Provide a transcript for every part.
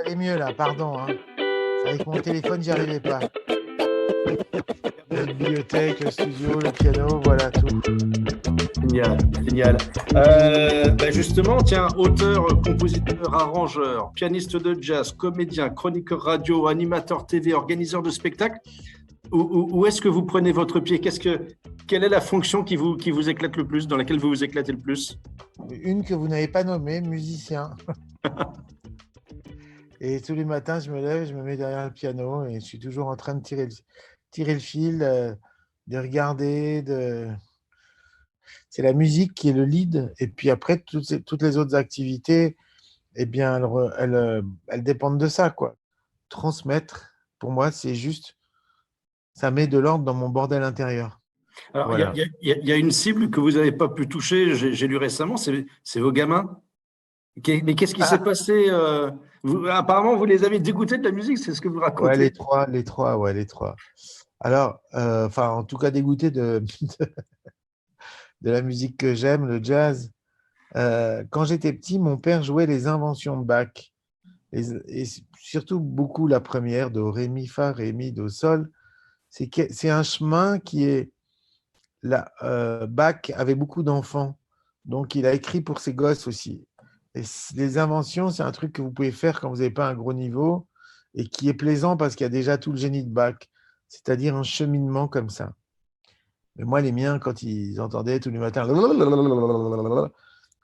C'est mieux là, pardon, hein. C'est avec mon téléphone, j'y arrivais pas. La bibliothèque, le studio, le piano, voilà tout. Génial, génial. Justement, tiens, auteur, compositeur, arrangeur, pianiste de jazz, comédien, chroniqueur radio, animateur TV, organiseur de spectacles. Où est-ce que vous prenez votre pied? Quelle est la fonction qui vous éclate le plus, dans laquelle vous vous éclatez le plus? Une que vous n'avez pas nommée, musicien. Et tous les matins, je me lève, je me mets derrière le piano et je suis toujours en train de tirer le fil, de regarder. C'est la musique qui est le lead. Et puis après, toutes les autres activités, eh bien, elles dépendent de ça, quoi. Transmettre, pour moi, c'est juste, ça met de l'ordre dans mon bordel intérieur. Alors, Voilà. il y a une cible que vous n'avez pas pu toucher, j'ai lu récemment, c'est vos gamins. Mais qu'est-ce qui s'est passé apparemment, vous les avez dégoûtés de la musique, c'est ce que vous Ouais, racontez. les trois, ouais, les trois. Alors, enfin, en tout cas, dégoûté de la musique que j'aime, le jazz. Quand j'étais petit, mon père jouait les inventions de Bach. Et surtout beaucoup la première, do, ré, mi, fa, ré, mi, do, sol. C'est un chemin qui est là. Bach avait beaucoup d'enfants, donc il a écrit pour ses gosses aussi. Et les inventions, c'est un truc que vous pouvez faire quand vous n'avez pas un gros niveau et qui est plaisant parce qu'il y a déjà tout le génie de Bach, c'est-à-dire un cheminement comme ça. Mais moi, les miens, quand ils entendaient tous les matins,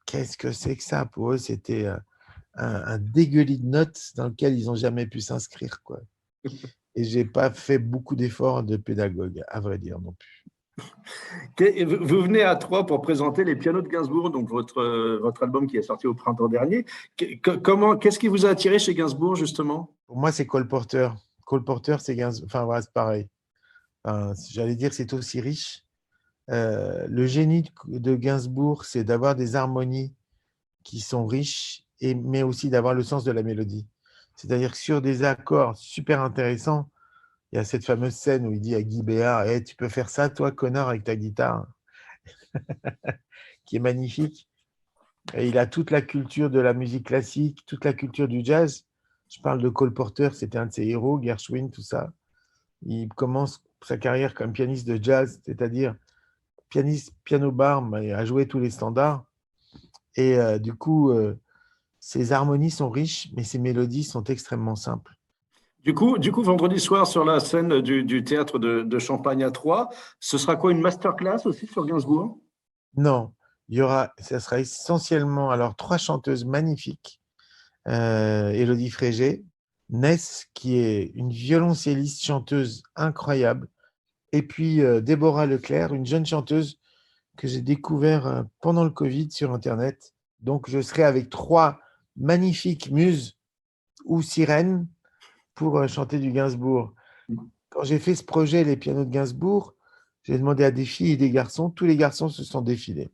qu'est-ce que c'est que ça pour eux? C'était un dégueulis de notes dans lequel ils n'ont jamais pu s'inscrire, quoi. Et j'ai pas fait beaucoup d'efforts de pédagogue, à vrai dire non plus. Vous venez à Troyes pour présenter les pianos de Gainsbourg, donc votre album qui est sorti au printemps dernier. Qu'est-ce qui vous a attiré chez Gainsbourg, justement? Pour moi, c'est Cole Porter. Cole Porter, c'est Gainsbourg. Enfin, voilà, c'est pareil. Enfin, j'allais dire que c'est aussi riche. Le génie de Gainsbourg, c'est d'avoir des harmonies qui sont riches, mais aussi d'avoir le sens de la mélodie. C'est-à-dire que sur des accords super intéressants, il y a cette fameuse scène où il dit à Guy Béard, hey, tu peux faire ça, toi, connard, avec ta guitare, qui est magnifique. Et il a toute la culture de la musique classique, toute la culture du jazz. Je parle de Cole Porter, c'était un de ses héros, Gershwin, tout ça. Il commence sa carrière comme pianiste de jazz, c'est-à-dire pianiste piano-bar, mais a joué tous les standards. Et du coup, ses harmonies sont riches, mais ses mélodies sont extrêmement simples. Du coup, vendredi soir, sur la scène du théâtre de Champagne à Troyes, ce sera quoi, une masterclass aussi sur Gainsbourg? Non, ça sera essentiellement alors trois chanteuses magnifiques. Élodie Frégé, Ness, qui est une violoncelliste chanteuse incroyable, et puis Déborah Leclerc, une jeune chanteuse que j'ai découvert pendant le Covid sur Internet. Donc, je serai avec trois magnifiques muses ou sirènes pour chanter du Gainsbourg. Quand j'ai fait ce projet, les pianos de Gainsbourg, j'ai demandé à des filles et des garçons. Tous les garçons se sont défilés.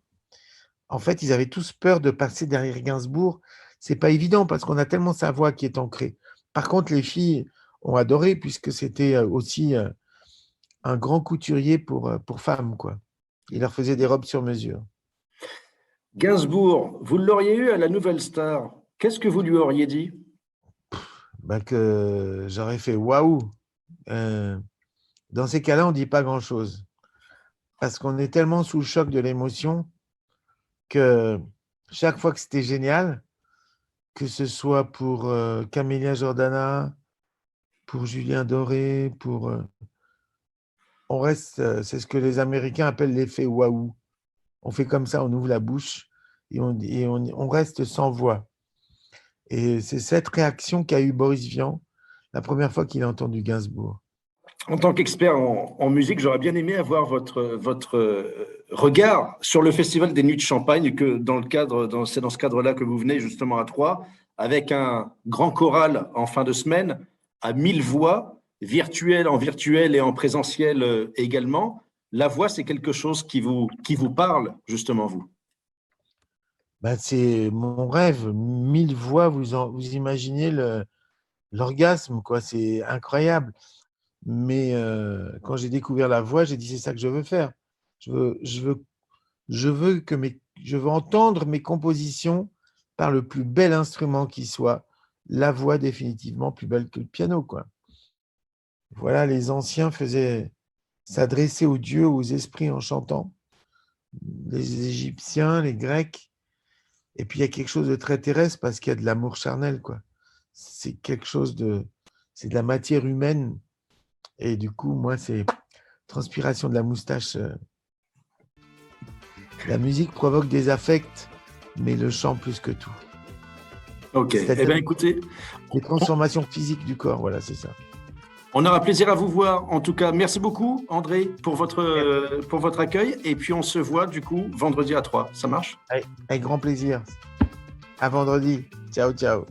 En fait, ils avaient tous peur de passer derrière Gainsbourg. C'est pas évident parce qu'on a tellement sa voix qui est ancrée. Par contre, les filles ont adoré puisque c'était aussi un grand couturier pour femmes, quoi. Il leur faisait des robes sur mesure. Gainsbourg, vous l'auriez eu à la Nouvelle Star. Qu'est-ce que vous lui auriez dit? Bah, que j'aurais fait waouh. Euh, Dans ces cas-là, on ne dit pas grand-chose parce qu'on est tellement sous le choc de l'émotion que chaque fois que c'était génial, que ce soit pour Camélia Jordana, pour Julien Doré, on reste, c'est ce que les Américains appellent l'effet waouh. On fait comme ça, on ouvre la bouche et on reste sans voix. Et c'est cette réaction qu'a eu Boris Vian la première fois qu'il a entendu Gainsbourg. En tant qu'expert en musique, j'aurais bien aimé avoir votre regard sur le Festival des Nuits de Champagne, c'est dans ce cadre-là que vous venez justement à Troyes, avec un grand choral en fin de semaine, à 1000 voix, en virtuel et en présentiel également. La voix, c'est quelque chose qui vous parle, justement, vous. Ben, c'est mon rêve. 1000 voix, vous imaginez l'orgasme, quoi. C'est incroyable. Mais quand j'ai découvert la voix, j'ai dit c'est ça que je veux faire. Je veux, je veux, je veux entendre mes compositions par le plus bel instrument qui soit, la voix définitivement plus belle que le piano, quoi. Voilà, les anciens s'adressaient aux dieux, aux esprits en chantant. Les Égyptiens, les Grecs. Et puis, il y a quelque chose de très terrestre parce qu'il y a de l'amour charnel, quoi. C'est de la matière humaine. Et du coup, moi, c'est transpiration de la moustache. La musique provoque des affects, mais le chant plus que tout. Ok, eh bien écoutez, les transformations physiques du corps, voilà, c'est ça. On aura plaisir à vous voir. En tout cas, merci beaucoup, André, pour votre accueil. Et puis, on se voit, du coup, vendredi à 3. Ça marche? Avec grand plaisir. À vendredi. Ciao, ciao.